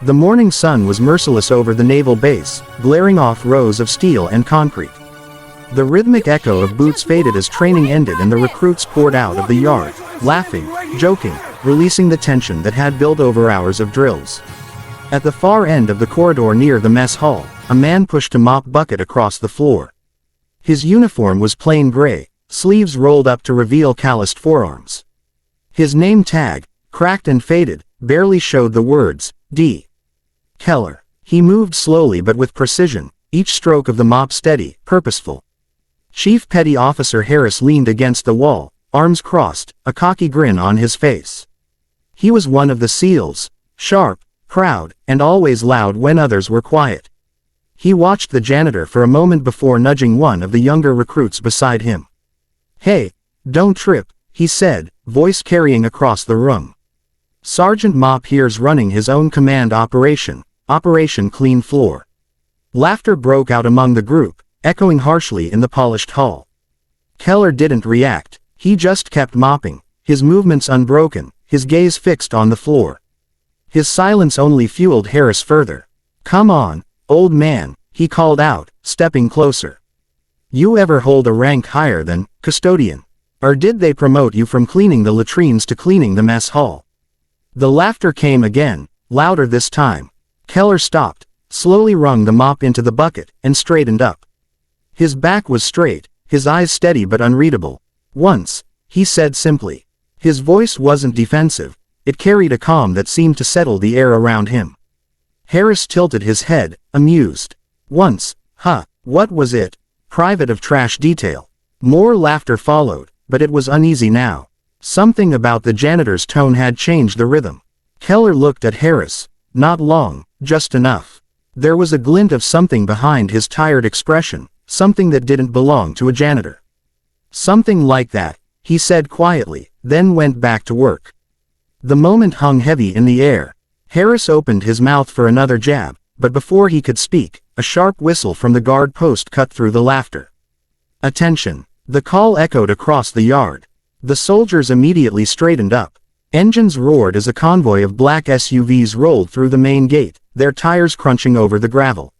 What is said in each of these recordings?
The morning sun was merciless over the naval base, glaring off rows of steel and concrete. The rhythmic echo of boots faded as training ended and the recruits poured out of the yard, laughing, joking, releasing the tension that had built over hours of drills. At the far end of the corridor near the mess hall, a man pushed a mop bucket across the floor. His uniform was plain gray, sleeves rolled up to reveal calloused forearms. His name tag, cracked and faded, barely showed the words, D. Keller. He moved slowly but with precision, each stroke of the mop steady, purposeful. Chief Petty Officer Harris leaned against the wall, arms crossed, a cocky grin on his face. He was one of the SEALs, sharp, proud, and always loud when others were quiet. He watched the janitor for a moment before nudging one of the younger recruits beside him. "Hey, don't trip," he said, voice carrying across the room. "Sergeant Mop here's running his own command operation, Operation Clean Floor." Laughter broke out among the group, echoing harshly in the polished hall. Keller didn't react, he just kept mopping, his movements unbroken, his gaze fixed on the floor. His silence only fueled Harris further. "Come on, old man," he called out, stepping closer. "You ever hold a rank higher than custodian? Or did they promote you from cleaning the latrines to cleaning the mess hall?" The laughter came again, louder this time. Keller stopped, slowly wrung the mop into the bucket, and straightened up. His back was straight, his eyes steady but unreadable. "Once," he said simply. His voice wasn't defensive, it carried a calm that seemed to settle the air around him. Harris tilted his head, amused. "Once, huh, what was it? Private of trash detail." More laughter followed, but it was uneasy now. Something about the janitor's tone had changed the rhythm. Keller looked at Harris. Not long, just enough. There was a glint of something behind his tired expression, something that didn't belong to a janitor. "Something like that," he said quietly, then went back to work. The moment hung heavy in the air. Harris opened his mouth for another jab, but before he could speak, a sharp whistle from the guard post cut through the laughter. "Attention!" The call echoed across the yard. The soldiers immediately straightened up. Engines roared as a convoy of black SUVs rolled through the main gate, their tires crunching over the gravel.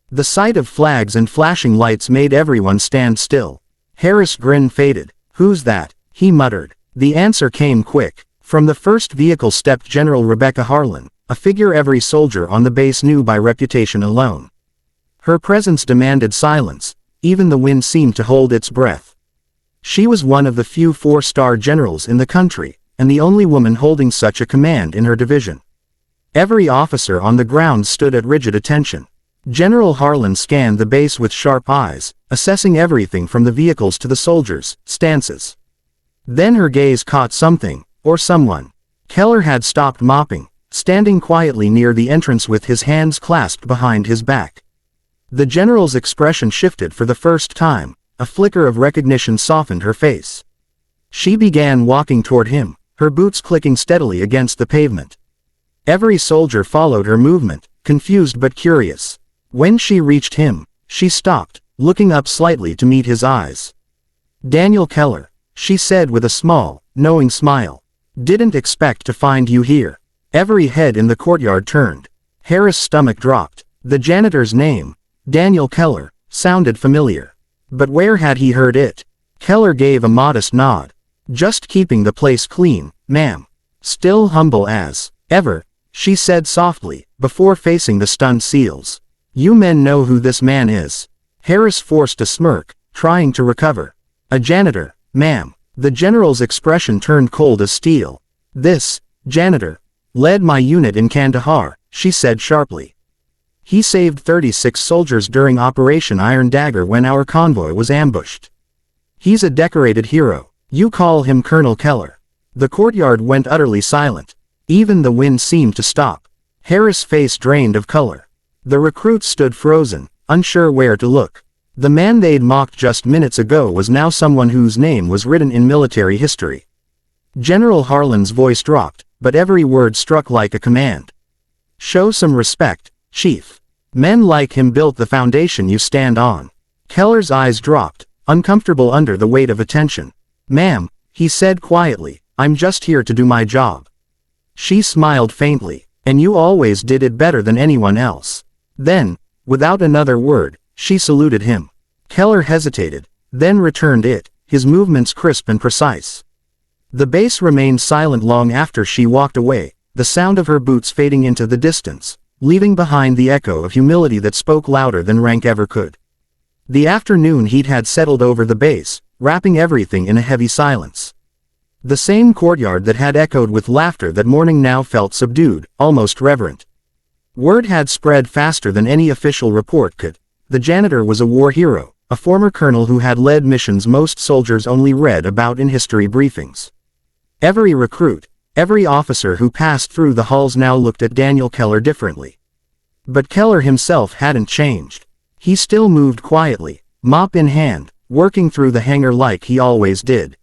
The sight of flags and flashing lights made everyone stand still. Harris' grin faded. "Who's that?" he muttered. The answer came quick. From the first vehicle stepped General Rebecca Harlan, a figure every soldier on the base knew by reputation alone. Her presence demanded silence, even the wind seemed to hold its breath. She was one of the few four-star generals in the country, and the only woman holding such a command in her division. Every officer on the ground stood at rigid attention. General Harlan scanned the base with sharp eyes, assessing everything from the vehicles to the soldiers' stances. Then her gaze caught something, or someone. Keller had stopped mopping, standing quietly near the entrance with his hands clasped behind his back. The general's expression shifted for the first time, a flicker of recognition softened her face. She began walking toward him, her boots clicking steadily against the pavement. Every soldier followed her movement, confused but curious. When she reached him, she stopped, looking up slightly to meet his eyes. "Daniel Keller," she said with a small, knowing smile. "Didn't expect to find you here." Every head in the courtyard turned. Harris' stomach dropped. The janitor's name, Daniel Keller, sounded familiar. But where had he heard it? Keller gave a modest nod. "Just keeping the place clean, ma'am." "Still humble as ever," she said softly, before facing the stunned SEALs. "You men know who this man is." Harris forced a smirk, trying to recover. "A janitor, ma'am." The general's expression turned cold as steel. "This janitor led my unit in Kandahar," she said sharply. "He saved 36 soldiers during Operation Iron Dagger when our convoy was ambushed. He's a decorated hero. You call him Colonel Keller." The courtyard went utterly silent. Even the wind seemed to stop. Harris' face drained of color. The recruits stood frozen, unsure where to look. The man they'd mocked just minutes ago was now someone whose name was written in military history. General Harlan's voice dropped, but every word struck like a command. "Show some respect, Chief. Men like him built the foundation you stand on." Keller's eyes dropped, uncomfortable under the weight of attention. "Ma'am," he said quietly, "I'm just here to do my job." She smiled faintly. And you always did it better than anyone else. Then, without another word, she saluted him. Keller hesitated, then returned it, his movements crisp and precise. The base remained silent long after she walked away, the sound of her boots fading into the distance, leaving behind the echo of humility that spoke louder than rank ever could. The afternoon heat had settled over the base, wrapping everything in a heavy silence. The same courtyard that had echoed with laughter that morning now felt subdued, almost reverent. Word had spread faster than any official report could. The janitor was a war hero, a former colonel who had led missions most soldiers only read about in history briefings. Every recruit, every officer who passed through the halls now looked at Daniel Keller differently. But Keller himself hadn't changed. He still moved quietly, mop in hand, working through the hangar like he always did.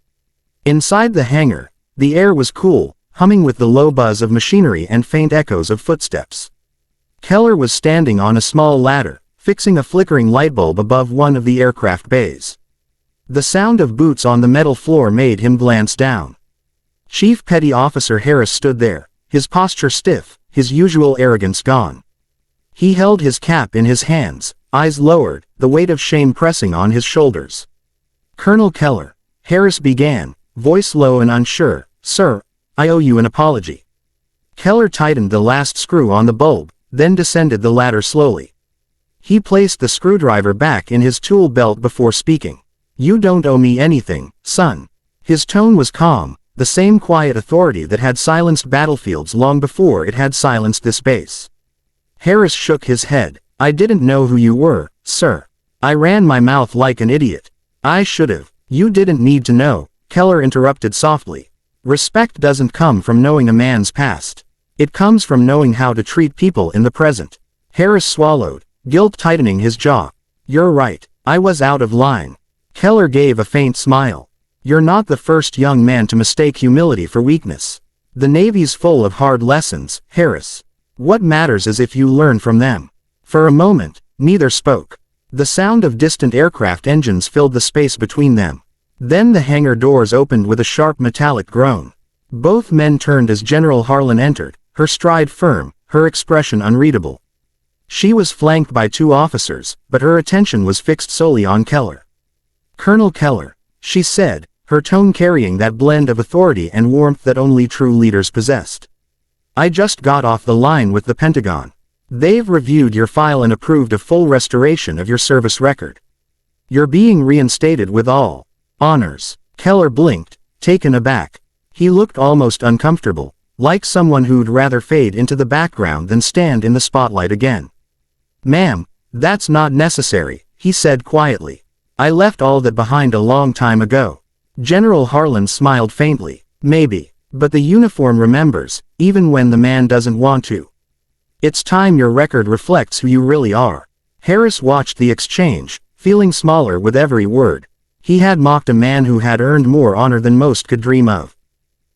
Inside the hangar, the air was cool, humming with the low buzz of machinery and faint echoes of footsteps. Keller was standing on a small ladder, fixing a flickering light bulb above one of the aircraft bays. The sound of boots on the metal floor made him glance down. Chief Petty Officer Harris stood there, his posture stiff, his usual arrogance gone. He held his cap in his hands, eyes lowered, the weight of shame pressing on his shoulders. "Colonel Keller," Harris began, voice low and unsure, "Sir, I owe you an apology." Keller tightened the last screw on the bulb, then descended the ladder slowly. He placed the screwdriver back in his tool belt before speaking. "You don't owe me anything, son." His tone was calm, the same quiet authority that had silenced battlefields long before it had silenced this base. Harris shook his head. "I didn't know who you were, sir. I ran my mouth like an idiot. I should've." "You didn't need to know," Keller interrupted softly. "Respect doesn't come from knowing a man's past. It comes from knowing how to treat people in the present." Harris swallowed, guilt tightening his jaw. "You're right, I was out of line." Keller gave a faint smile. "You're not the first young man to mistake humility for weakness. The Navy's full of hard lessons, Harris. What matters is if you learn from them." For a moment, neither spoke. The sound of distant aircraft engines filled the space between them. Then the hangar doors opened with a sharp metallic groan. Both men turned as General Harlan entered, her stride firm, her expression unreadable. She was flanked by two officers, but her attention was fixed solely on Keller. "Colonel Keller," she said, her tone carrying that blend of authority and warmth that only true leaders possessed. "I just got off the line with the Pentagon. They've reviewed your file and approved a full restoration of your service record. You're being reinstated with all honors." Keller blinked, taken aback. He looked almost uncomfortable, like someone who'd rather fade into the background than stand in the spotlight again. "Ma'am, that's not necessary," he said quietly. "I left all that behind a long time ago." General Harlan smiled faintly. "Maybe, but the uniform remembers, even when the man doesn't want to. It's time your record reflects who you really are." Harris watched the exchange, feeling smaller with every word. He had mocked a man who had earned more honor than most could dream of.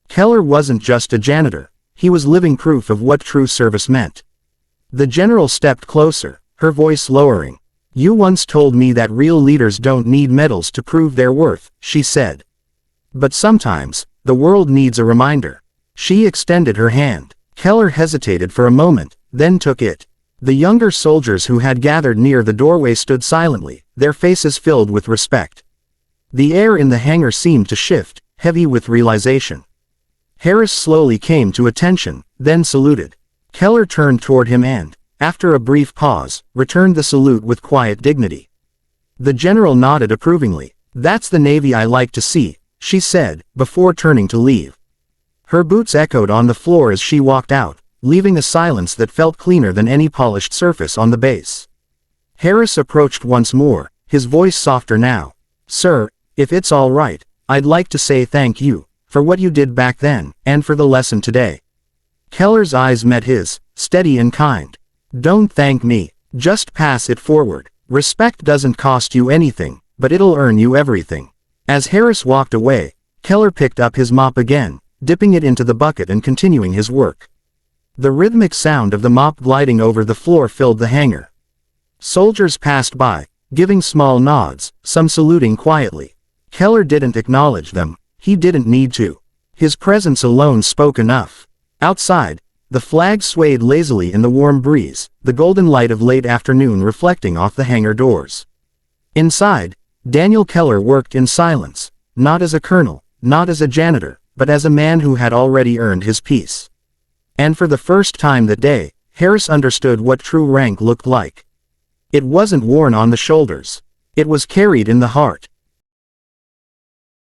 Keller wasn't just a janitor, he was living proof of what true service meant. The general stepped closer, her voice lowering. "You once told me that real leaders don't need medals to prove their worth," she said. "But sometimes, the world needs a reminder." She extended her hand. Keller hesitated for a moment, then took it. The younger soldiers who had gathered near the doorway stood silently, their faces filled with respect. The air in the hangar seemed to shift, heavy with realization. Harris slowly came to attention, then saluted. Keller turned toward him and, after a brief pause, returned the salute with quiet dignity. The general nodded approvingly. "That's the Navy I like to see," she said, before turning to leave. Her boots echoed on the floor as she walked out, leaving a silence that felt cleaner than any polished surface on the base. Harris approached once more, his voice softer now. "Sir, if it's all right, I'd like to say thank you, for what you did back then, and for the lesson today." Keller's eyes met his, steady and kind. "Don't thank me, just pass it forward. Respect doesn't cost you anything, but it'll earn you everything." As Harris walked away, Keller picked up his mop again, dipping it into the bucket and continuing his work. The rhythmic sound of the mop gliding over the floor filled the hangar. Soldiers passed by, giving small nods, some saluting quietly. Keller didn't acknowledge them, he didn't need to. His presence alone spoke enough. Outside, The flag swayed lazily in the warm breeze, the golden light of late afternoon reflecting off the hangar doors. Inside, Daniel Keller worked in silence, not as a colonel, not as a janitor, but as a man who had already earned his peace. And for the first time that day, Harris understood what true rank looked like. It wasn't worn on the shoulders. It was carried in the heart.